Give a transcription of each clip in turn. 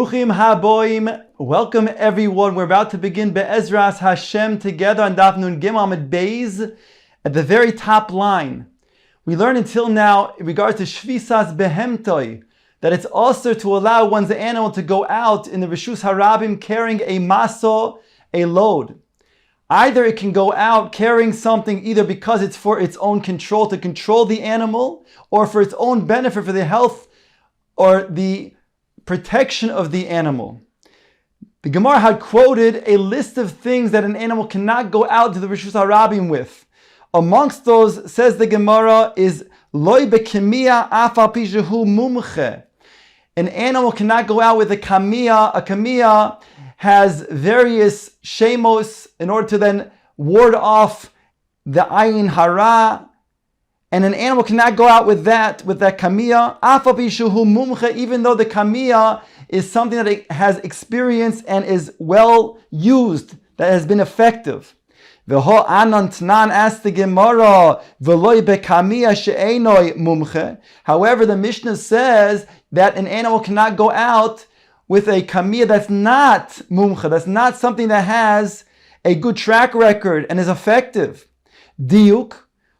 Bruchim haboim. Welcome everyone. We're about to begin Be'ezras Hashem together on Daf Nun Gimel Amud Beis at the very top line. We learned until now in regards to Shvisas Behemtoi that it's also to allow one's animal to go out in the Rishus Harabim carrying a maso, a load. Either it can go out carrying something either because it's for its own control, to control the animal, or for its own benefit, for the health or the protection of the animal. The Gemara had quoted a list of things that an animal cannot go out to the Rishus Harabim with. Amongst those, says the Gemara, is loy bekemiya afal pi shehu mumche. An animal cannot go out with a kamiya. A kamiya has various shemos in order to then ward off the ayin hara. And an animal cannot go out with that kamiya, afal pi shehu mumche, even though the kamiya is something that it has experience and is well used, that has been effective. V'ho anan tnan, asked the Gemara, v'loi bekamiya she'enoi mumche. However, the Mishnah says that an animal cannot go out with a kamiya that's not mumche, that's not something that has a good track record and is effective. Diuk,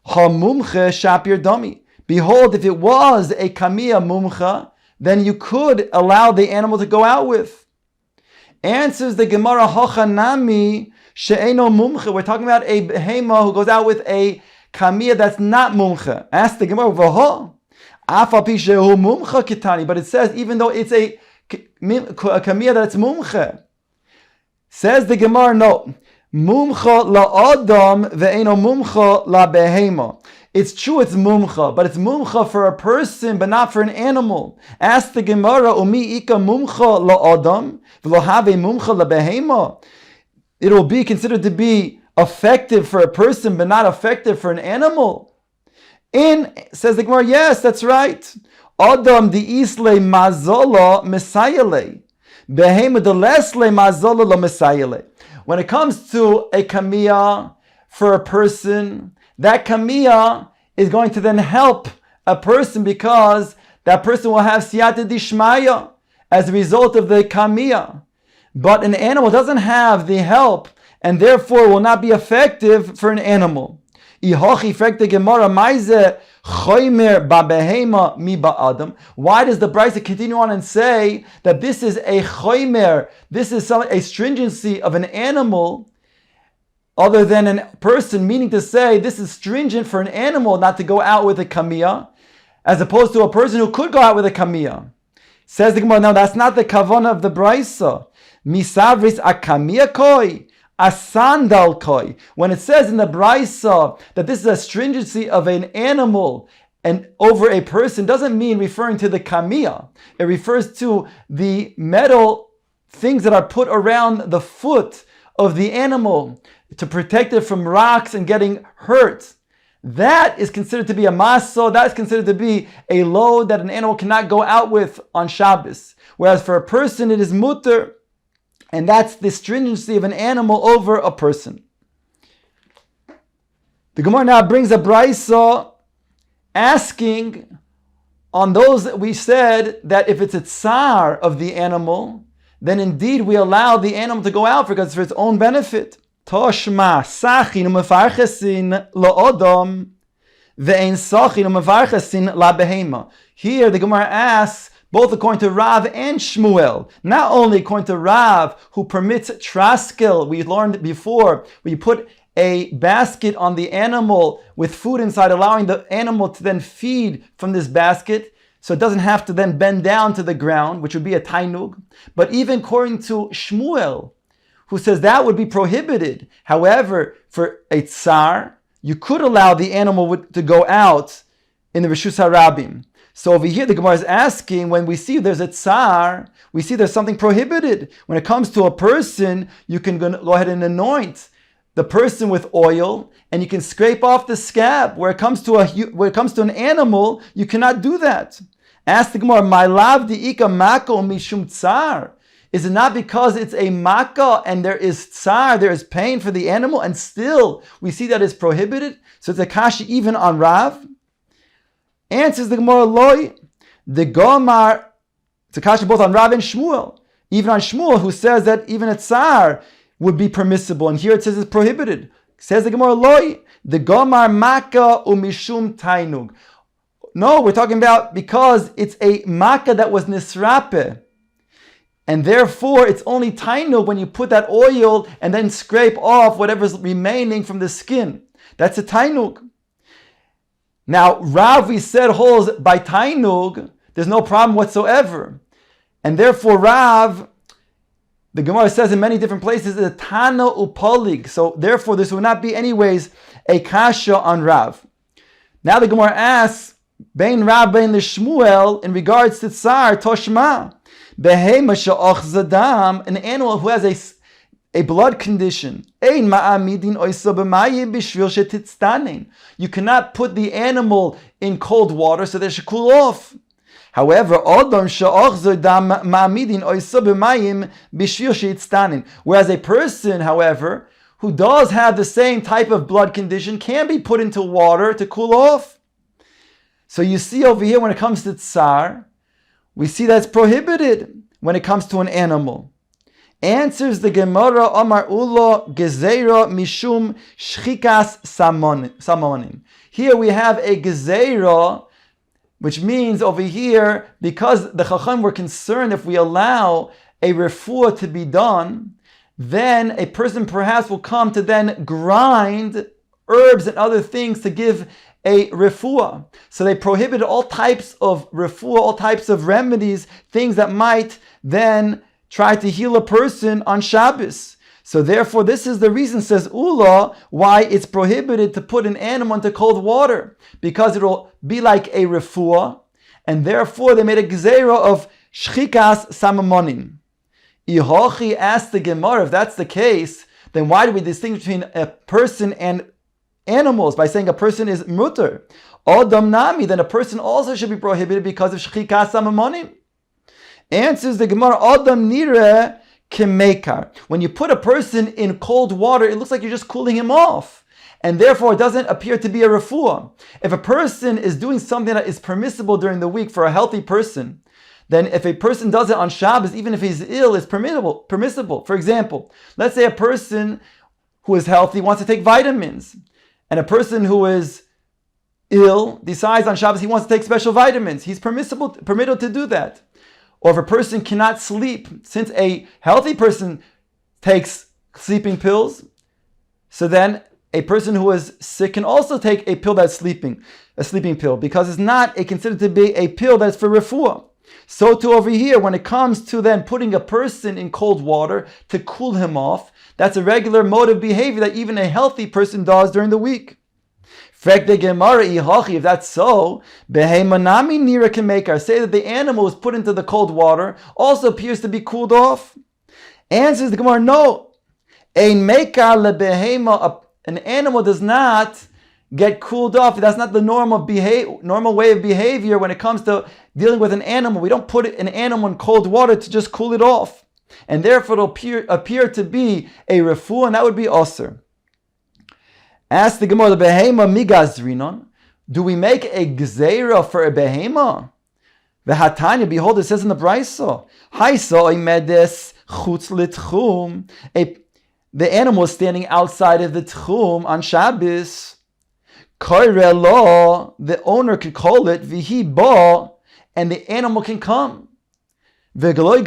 ha-mumche shapir dami. Behold, if it was a kamiya mumcha, then you could allow the animal to go out with. Answers the Gemara, hachanami she'eno mumcha. We're talking about a behema who goes out with a kamiya that's not mumcha. Ask the Gemara, v'ho afal pi shehu mumcha kitani. But it says even though it's a kamiya that's mumcha. Says the Gemara, no. Mumcha la'adam ve'eno mumcha la'behema. It's true, it's mumcha, but it's mumcha for a person, but not for an animal. Ask the Gemara, umi ika mumcha la'adam v'lo have mumcha la'behema. It will be considered to be effective for a person, but not effective for an animal. Says the Gemara, yes, that's right. Adam di isle mazola mesayale. Behema de lesle mazola lo mesayale. When it comes to a kamiya for a person, that kamiya is going to then help a person because that person will have siyata dishmaya as a result of the kamiya. But an animal doesn't have the help and therefore will not be effective for an animal. Why does the Brisa continue on and say that this is a choimer, this is a stringency of an animal other than a person, meaning to say this is stringent for an animal not to go out with a kamiya, as opposed to a person who could go out with a kamiya. Says the Gemara, no, that's not the kavana of the Brisa. Misavris akamiya koi. A sandal koi. When it says in the Brisa that this is a stringency of an animal and over a person, doesn't mean referring to the kamiya. It refers to the metal things that are put around the foot of the animal to protect it from rocks and getting hurt. That is considered to be a maso. That is considered to be a load that an animal cannot go out with on Shabbos. Whereas for a person it is mutter. And that's the stringency of an animal over a person. The Gemara now brings a brisa asking on those that we said that if it's a tsar of the animal, then indeed we allow the animal to go out because it's for its own benefit. Toshma sachin umefarchesin la'odam ve'ein sachin umefarchesin la'behema. Here the Gemara asks, both according to Rav and Shmuel, not only according to Rav, who permits traskel, we learned before, where you put a basket on the animal with food inside, allowing the animal to then feed from this basket, so it doesn't have to then bend down to the ground, which would be a tainug. But even according to Shmuel, who says that would be prohibited. However, for a tsar, you could allow the animal to go out in the Rishus Harabim. So over here, the Gemara is asking, when we see there's a tsar, we see there's something prohibited. When it comes to a person, you can go ahead and anoint the person with oil, and you can scrape off the scab. Where it comes to an animal, you cannot do that. Ask the Gemara, my lav diika mako mishum tsar. Is it not because it's a makkah and there is tsar, there is pain for the animal, and still we see that it's prohibited? So it's a kashi even on Rav. Answers the Gemara, loy, the Gomar, it's a kasha both on Rav and Shmuel. even on Shmuel, who says that even a tsar would be permissible, and here it says it's prohibited. Says the Gemara, Loi, the Gomar Maka umishum tainug. No, we're talking about because it's a Maka that was nisrape. And therefore, it's only tainug when you put that oil and then scrape off whatever's remaining from the skin. That's a tainug. Now, Rav, we said, holds by tainug, there's no problem whatsoever. And therefore, Rav, the Gemara says in many different places, is a tana upolig. So therefore, this would not be anyways a kasha on Rav. Now the Gemara asks, Bein Rav, Bein Shmuel, in regards to tsar, toshma, behema she'och zadam, an animal who has a blood condition. Ein ma'amidin oisa b'mayim b'shvil shetitztanin. You cannot put the animal in cold water so that it should cool off. However, whereas a person, however, who does have the same type of blood condition can be put into water to cool off. So you see over here when it comes to tsar, we see that's prohibited when it comes to an animal. Answers the Gemara, Amar Ulo Gezeira Mishum Shchikas Samonim. Here we have a Gezeira, which means over here, because the Chacham were concerned if we allow a refuah to be done, then a person perhaps will come to then grind herbs and other things to give a refuah. So they prohibited all types of refuah, all types of remedies, things that might then try to heal a person on Shabbos. So therefore, this is the reason, says Ula, why it's prohibited to put an animal into cold water, because it'll be like a refuah, and therefore they made a gzeira of shchikas samamonim. Ihochi asked the Gemara, if that's the case, then why do we distinguish between a person and animals by saying a person is mutter? Odam nami, then a person also should be prohibited because of shchikas samamonim. Answers the Gemara, Odam nire kemekar. When you put a person in cold water, it looks like you're just cooling him off. And therefore, it doesn't appear to be a refuah. If a person is doing something that is permissible during the week for a healthy person, then if a person does it on Shabbos, even if he's ill, it's permissible. For example, let's say a person who is healthy wants to take vitamins, and a person who is ill decides on Shabbos he wants to take special vitamins. He's permitted to do that. Or if a person cannot sleep, since a healthy person takes sleeping pills, so then a person who is sick can also take a pill that's a sleeping pill, because it's not considered to be a pill that's for refuah. So too over here, when it comes to then putting a person in cold water to cool him off, that's a regular mode of behavior that even a healthy person does during the week. If that's so, behemanami nira can make our say that the animal was put into the cold water also appears to be cooled off. Answers the Gemara, no. Ein mekar lebehema, an animal does not get cooled off. That's not the normal way of behavior when it comes to dealing with an animal. We don't put an animal in cold water to just cool it off, and therefore it'll appear to be a refuah, and that would be osir. Ask the Gemara, the behema migazrinon. Do we make a gzeira for a behema? V'hatanya, behold, it says in the Brayso, Haisa imedes chutz litchum. The animal is standing outside of the tchum on Shabbos. Koire lo, the owner could call it vihi ba, and the animal can come. And we're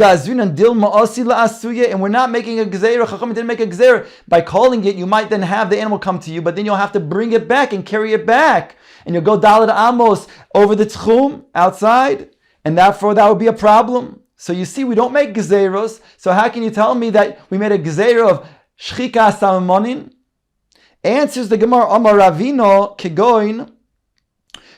not making a gzeira. Chacham didn't make a gzeira. By calling it, you might then have the animal come to you, but then you'll have to bring it back and carry it back. And you'll go Dalet Amos over the tchum outside, and therefore that would be a problem. So you see, we don't make gezeiros. So how can you tell me that we made a gezeira of shchika samamonin? Answers the Gemara, Amar Ravino kegoin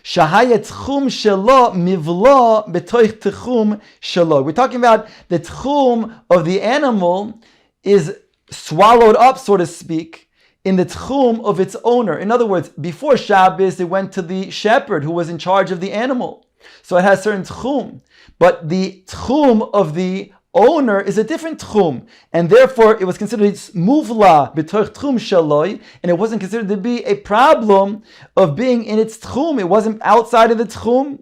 shahayet tchum shelo mivlo betoich tchum shelo. We're talking about the tchum of the animal is swallowed up, so to speak, in the tchum of its owner. In other words, before Shabbos, it went to the shepherd who was in charge of the animal. So it has certain tchum. But the tchum of the owner is a different tchum, and therefore it was considered muvla b'toich tchum shaloi, and it wasn't considered to be a problem of being in its tchum. It wasn't outside of the tchum.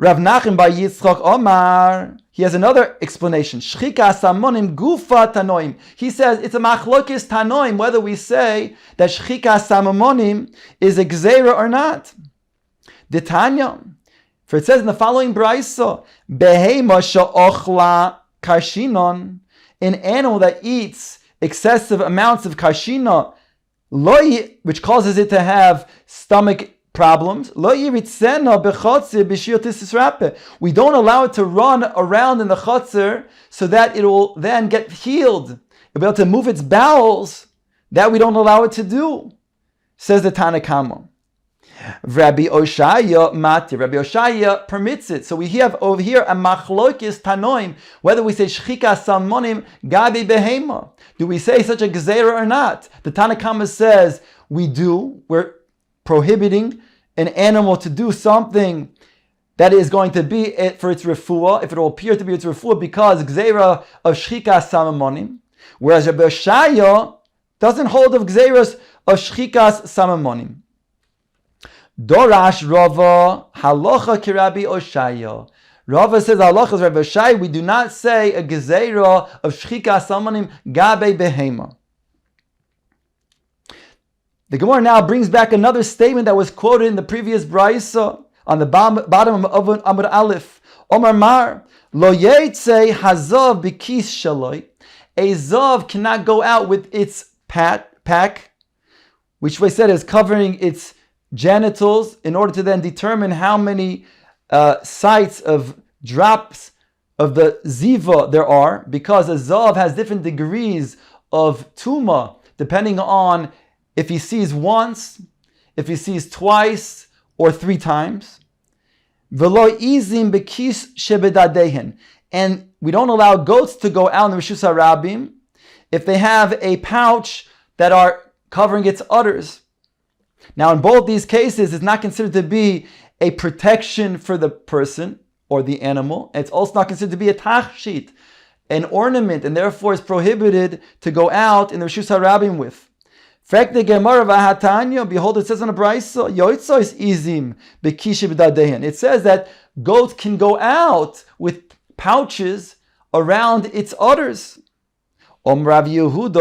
Rav Nachum bar Yitzchak Omar, he has another explanation. Shchika samonim gufa tanoim. He says it's a machlokes tanoim whether we say that shchika samonim is a gzeira or not. D'Tanya, for it says in the following brayso, behema she'ochla kashinon, an animal that eats excessive amounts of kashina, which causes it to have stomach problems. We don't allow it to run around in the chutzner so that it will then get healed. It'll be able to move its bowels. That we don't allow it to do, says the Tana Kama. Rabbi Oshaya Mati. Rabbi Oshaya permits it. So we have over here a machlokes tanoim, whether we say shchika salmonim gabi behema. Do we say such a gezerah or not? The Tana Kama says we do. We're prohibiting an animal to do something that is going to be it for its refuah, if it will appear to be its refuah, because gzeira of shchika samamonim. Whereas Rabbi Oshaya doesn't hold of gzeiras of shchikas samamonim. Dorash Rava halacha kirabi Oshaya. Rava says halacha is Rabbi Oshaya. We do not say a gezeira of shchikas samamonim gabe behema. The Gemara now brings back another statement that was quoted in the previous brayso on the bottom of Amud Aleph. Omar Mar lo yetze hazav b'kis shaloi. A zav cannot go out with its pack, which we said is covering its genitals, in order to then determine how many sites of drops of the ziva there are, because a zav has different degrees of tuma depending on if he sees once, if he sees twice, or 3 times. V'lo izim bekis shebedadehen. And we don't allow goats to go out in the Rishus HaRabim if they have a pouch that are covering its udders. Now in both these cases, it's not considered to be a protection for the person or the animal. It's also not considered to be a tachshit, an ornament, and therefore it's prohibited to go out in the Rishus HaRabim with. Behold, it says on a brayso, it says that goats can go out with pouches around its udders. Rav Yehuda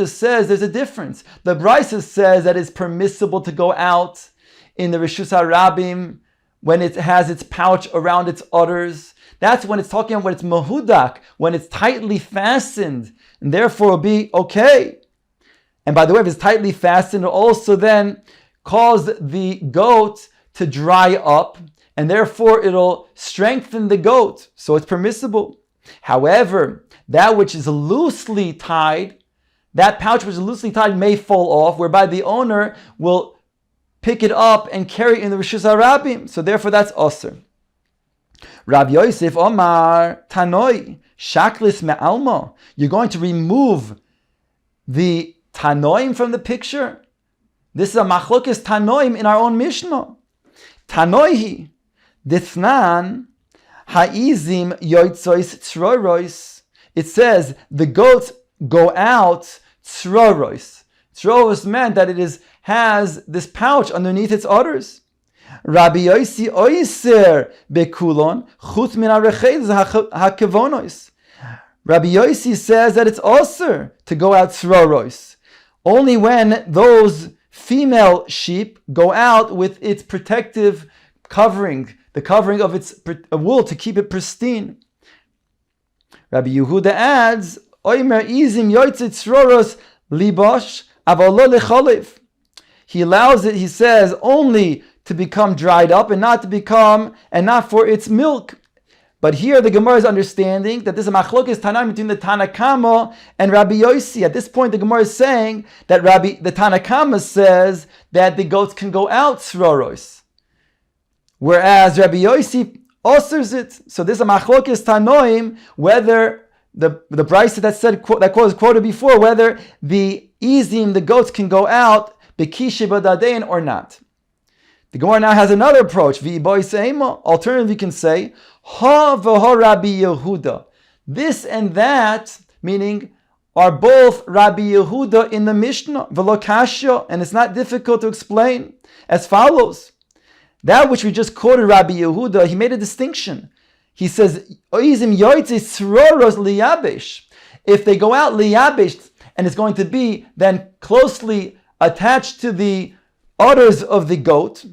says there's a difference. The brayso says that it's permissible to go out in the Rishus HaRabim when it has its pouch around its udders. That's when it's talking about when it's mahudak, when it's tightly fastened, and therefore it'll be okay. And by the way, if it's tightly fastened, it'll also then cause the goat to dry up, and therefore it'll strengthen the goat. So it's permissible. However, that which is loosely tied, that pouch which is loosely tied may fall off, whereby the owner will pick it up and carry it in the Rishus HaRabim. So therefore that's asur. Rav Yosef Omar Tanoi Shaklis Me'alma. You're going to remove the Tanoim from the picture. This is a machlokes Tanoim in our own Mishnah. Tanoihi Dithnan Ha'izim Yoitzois Tzrorois. It says the goats go out Tzrorois. Tzrorois meant that it has this pouch underneath its udders. Rabbi Yossi oiser bekulon chut min harechez hakevonos. Rabbi Yossi says that it's osir to go out tzrorois, only when those female sheep go out with its protective covering, the covering of its wool to keep it pristine. Rabbi Yehuda adds, oimer izim yoytze tzroros libosh avolo lecholiv. He allows it, he says, only to become dried up and not for its milk. But here the Gemara is understanding that this is a machlokes Tanaim between the Tana Kama and Rabbi Yossi. At this point, the Gemara is saying that the Tana Kama says that the goats can go out tzroros, whereas Rabbi Yossi osers it. So this is a machlokes Tanoim, whether the brayso that was quoted before, whether the izim, the goats, can go out bekish badadein or not. The Gemara now has another approach. Alternatively, you can say, Ha v'ha Rabbi Yehuda. This and that, meaning are both Rabbi Yehuda in the Mishnah, v'lo kashya, and it's not difficult to explain as follows. That which we just quoted Rabbi Yehuda, he made a distinction. He says, Oizim yoytze sroros liyabesh. If they go out liyabesh, and it's going to be then closely attached to the udders of the goat,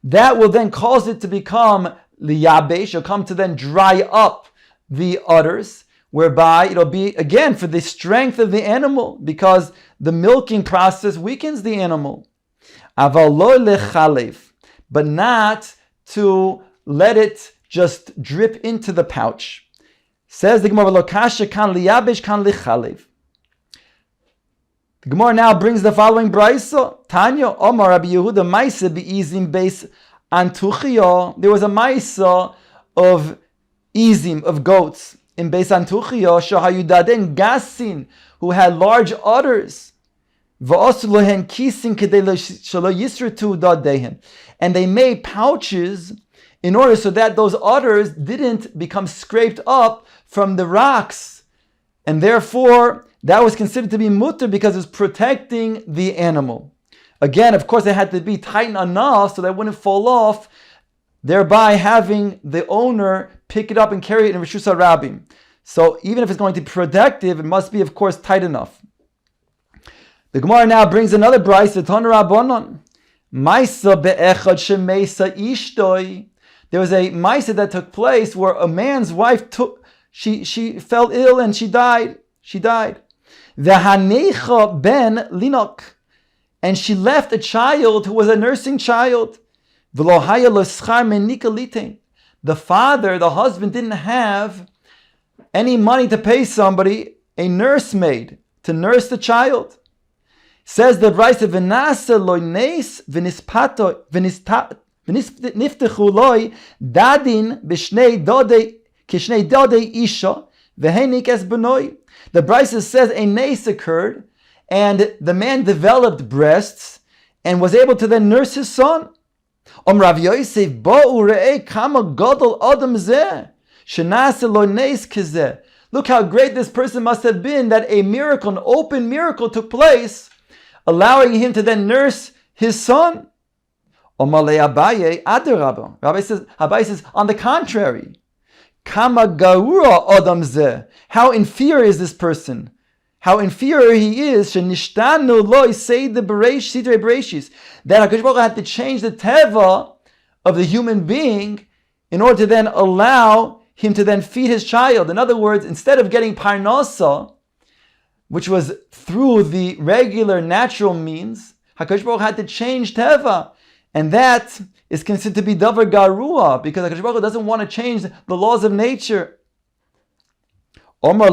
that will then cause it to become liyabesh. It'll come to then dry up the udders, whereby it'll be, again, for the strength of the animal, because the milking process weakens the animal. Aval lo lechalev, but not to let it just drip into the pouch. Says the Gemara, lo kasha kan liyabesh kan lichalev. The Gemara now brings the following brayso. Tanya, Omar Rabbi Yehuda Maisa be'izim beis antuchio. There was a Maisa of izim, of goats, in beis antuchio, shahayudaden gasin, who had large udders. V'osu lohen kisin kedei shelo yisretu dadehen. And they made pouches in order so that those udders didn't become scraped up from the rocks. And therefore, that was considered to be mutter because it was protecting the animal. Again, of course, it had to be tightened enough so that it wouldn't fall off, thereby having the owner pick it up and carry it in Rishus HaRabim. So even if it's going to be protective, it must be, of course, tight enough. The Gemara now brings another brayso, Tana Rabbanon. Maisa be'echad shemeisa ishtoi. There was a maisa that took place where a man's wife she fell ill and she died. V'hanecha ben linok, and she left a child who was a nursing child. V'lo haya lo schar menika litein. The father, the husband, didn't have any money to pay somebody, a nursemaid, to nurse the child. Says the Brayse, v'nasa lo nes v'nispato v'niftechu loi dadin b'shnei dodei kishnei dodei isha v'henik es benoi. The Brayse says a nes occurred, and the man developed breasts and was able to then nurse his son. Rav Yosef bo'u re'ei kama gadol adam zeh shenase lo nes kizeh. Look how great this person must have been that a miracle, an open miracle took place, allowing him to then nurse his son. Omalei Abaye adarabah. Abaye says, on the contrary, kama garura adam zeh. How inferior is this person? How inferior he is, shenishtanu loy say the sidrei bereshis, that HaKadosh Baruch Hu had to change the teva of the human being in order to then allow him to then feed his child. In other words, instead of getting parnasa, which was through the regular natural means, HaKadosh Baruch Hu had to change teva, and that is considered to be davar garua, because HaKadosh Baruch Hu doesn't want to change the laws of nature. Omar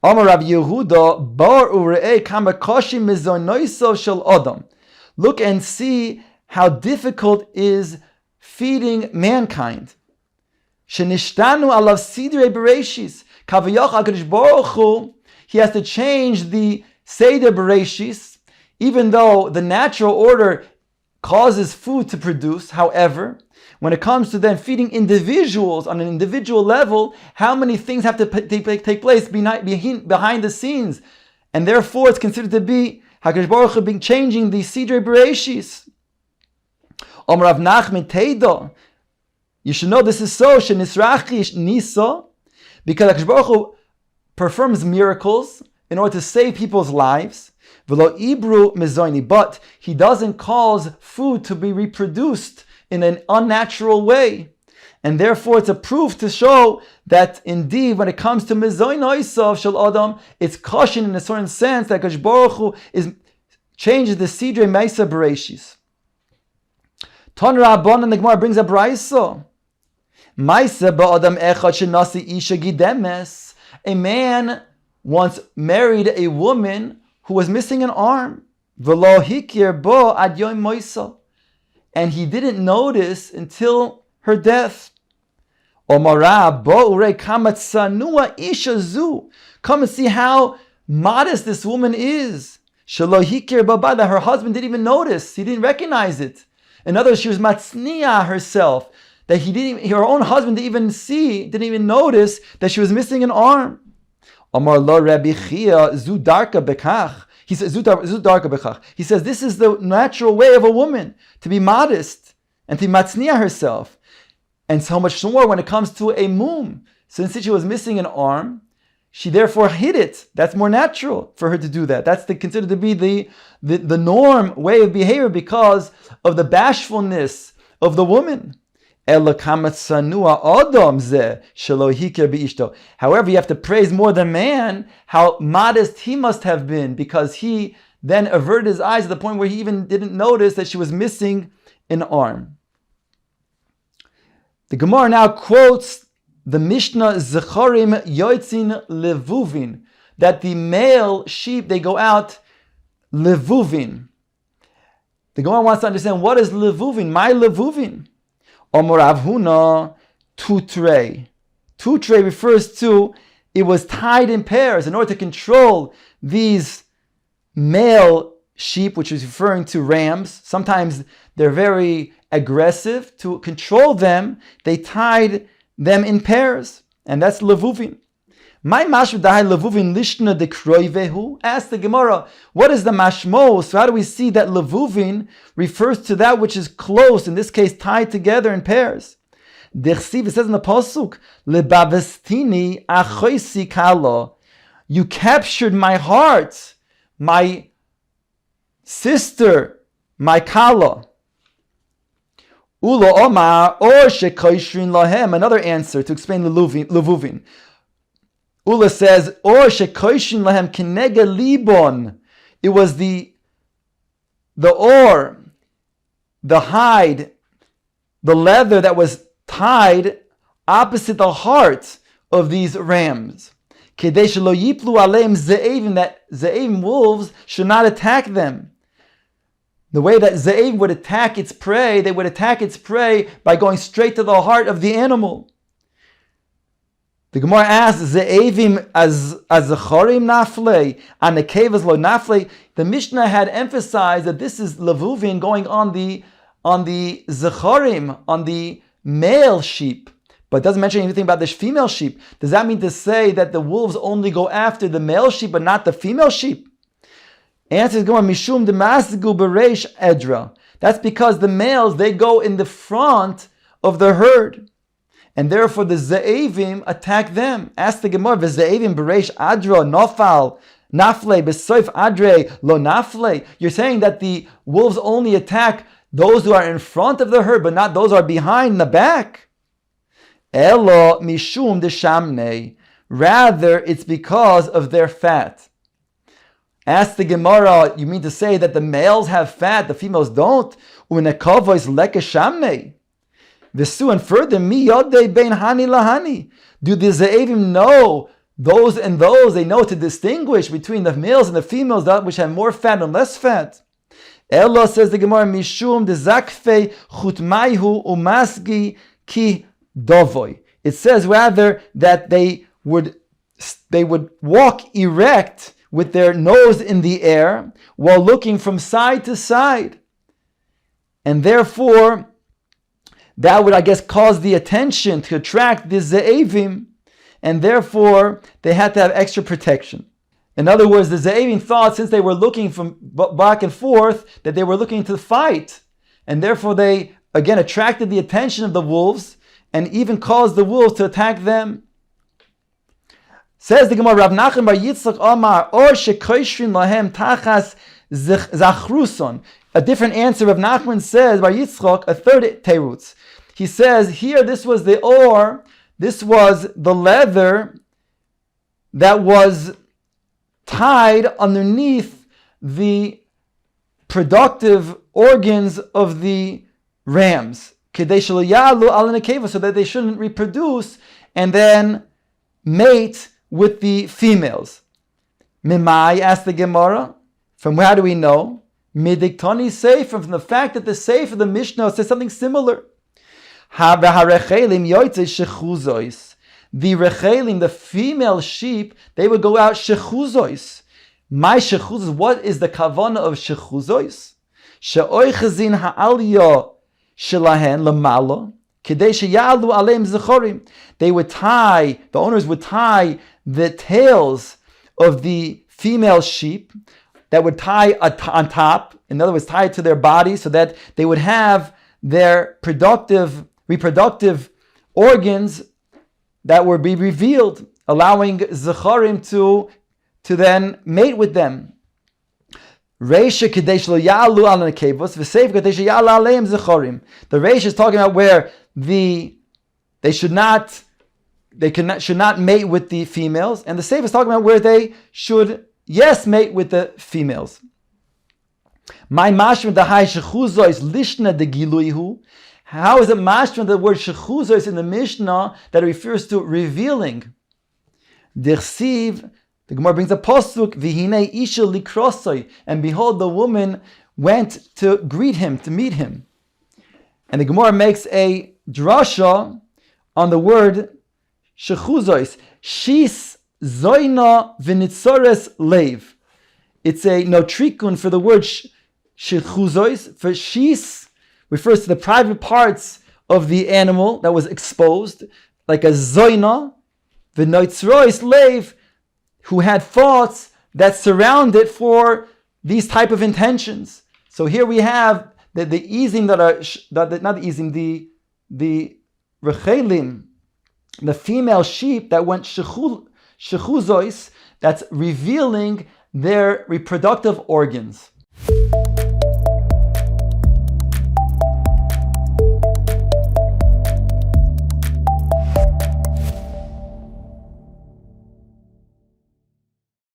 Rav Yehuda bar ure'ei kama koshi mizonoiso shel adam. Look and see how difficult is feeding mankind. Shenishtanu alav sidrei bereshis. Kavayach HaKadosh Baruch Hu, he has to change the seder bereshis, even though the natural order causes food to produce. However, when it comes to then feeding individuals on an individual level, how many things have to take place behind the scenes? And therefore it's considered to be HaKadosh Baruch Hu being changing the Sidrei Bereshis. Omer Rav Nachman Teida. You should know this is so, Shenisrachi Nisa, because HaKadosh Baruch Hu performs miracles in order to save people's lives. V'lo ibru mezoini, but he doesn't cause food to be reproduced in an unnatural way. And therefore it's a proof to show that indeed when it comes to mezoin oisav shel adam, it's caution in a certain sense that HaKadosh Baruch Hu changes the sidrei meisa bereshis. Ton Rabban, and the Gemara brings a brayso. Maisa ba'adam echad shenasi isha gidemes. A man once married a woman who was missing an arm. V'lo hikir bo ad yom moisa. And he didn't notice until her death. Omara bo'ure kama tsanua isha zu. Come and see how modest this woman is. Shelo hikir baba, that her husband didn't even notice. He didn't recognize it. In other words, she was matzniya herself, that her own husband didn't even notice that she was missing an arm. Amar lo Rabbi Chia zu darka bekach. He says, zu darka bekach. He says, this is the natural way of a woman, to be modest and to matzniah herself. And so much more when it comes to a mum. Since she was missing an arm, she therefore hid it. That's more natural for her to do that. That's considered to be the norm way of behavior because of the bashfulness of the woman. However, you have to praise more than man how modest he must have been, because he then averted his eyes to the point where he even didn't notice that she was missing an arm. The Gemara now quotes the Mishnah Zechorim Yotzin Levuvin, that the male sheep, they go out Levuvin. The Gemara wants to understand, what is Levuvin? My Levuvin. Omer Rav Huna Tutre. Tutre refers to, it was tied in pairs in order to control these male sheep, which is referring to rams. Sometimes they're very aggressive. To control them, they tied them in pairs, and that's levuvin. My mashma dahai levuvin lishna de kroivehu. Ask the Gemara, what is the mashmo? So how do we see that levuvin refers to that which is close, in this case tied together in pairs? Dirshu, it says in the pasuk, lebavestini achoisi kalo. You captured my heart, my sister, my kala. Ulo Omar or shekoishrin lahem. Another answer to explain levuvin. Ula says or shekoishrin lahem kinega libon. It was the ore, the hide, the leather that was tied opposite the heart of these rams. Kedei shelo yiplu aleim ze'evim, that ze'evim wolves should not attack them. The way that Ze'ev would attack its prey, they would attack its prey by going straight to the heart of the animal. The Gemara asks, Ze'evim az zechorim nafle, and the kevas lo nafle. The Mishnah had emphasized that this is levuvin going on the zechorim, on the male sheep, but it doesn't mention anything about the female sheep. Does that mean to say that the wolves only go after the male sheep but not the female sheep? Answer is going mishum de masgu bereish edra. That's because the males, they go in the front of the herd, and therefore the ze'evim attack them. Ask the Gemara, v'ze'evim bereish adra nofal nafle b'soif adre lo nafle. You're saying that the wolves only attack those who are in front of the herd, but not those who are behind in the back. Elo mishum de shamne. Rather, it's because of their fat. Ask the Gemara, you mean to say that the males have fat, the females don't? Unekavois lekeshamne. Visu, and further, mi yodei bein hani lahani. Do the ze'evim know those and those? They know to distinguish between the males and the females, that which have more fat and less fat. Elo, says the Gemara, mishum de zakfe chutmaihu umasgi ki dovoi. It says rather that they would walk erect with their nose in the air while looking from side to side. And therefore, that would, I guess, cause the attention to attract the ze'evim, and therefore they had to have extra protection. In other words, the ze'evim thought, since they were looking from back and forth, that they were looking to fight, and therefore they, again, attracted the attention of the wolves, and even caused the wolves to attack them. Says the Gemara, Rav Nachman bar Yitzchak Omar, or shekoishrin lahem tachas zachruson. A different answer, Rav Nachman says, bar Yitzchak, a third teirutz. He says, here, this was the ore, this was the leather that was tied underneath the productive organs of the rams, kedei shelo ya'alu al nekeva, so that they shouldn't reproduce and then mate with the females. Mimai, asked the Gemara, from how do we know? Midiktani sefer, from the fact that the sefer of the Mishnah says something similar. The rechelim, the female sheep, they would go out shechuzois. My shechuzos, what is the kavana of shechuzois? She'oichazin ha'aliyah shelahen lamalo. They would tie, the owners would tie the tails of the female sheep that would tie on top, in other words, tie it to their body so that they would have their reproductive organs that would be revealed, allowing Zecharim to then mate with them. Reisha kadesh lo yalu al nekevos, v'seif kadesh yalu aleim Zecharim. The Reisha is talking about where they should not mate with the females, and the Seif is talking about where they should mate with the females. My mashma dahai shechuzo is lishna de giluihu. How is it mashma the word shechuzo is in the Mishnah that refers to revealing? Dirsiv, the Gemara brings a pasuk, v'hinei isha likrosoi, and behold, the woman went to greet him, to meet him. And the Gemara makes a drasha on the word shechuzois, shis zoina v'nitzores leiv. It's a notrikun for the word shechuzois. For shis refers to the private parts of the animal that was exposed, like a zoina, v'nitzores leiv, who had thoughts that surround it for these type of intentions. So here we have the izim the rechelim, the female sheep that went shechuzois, that's revealing their reproductive organs.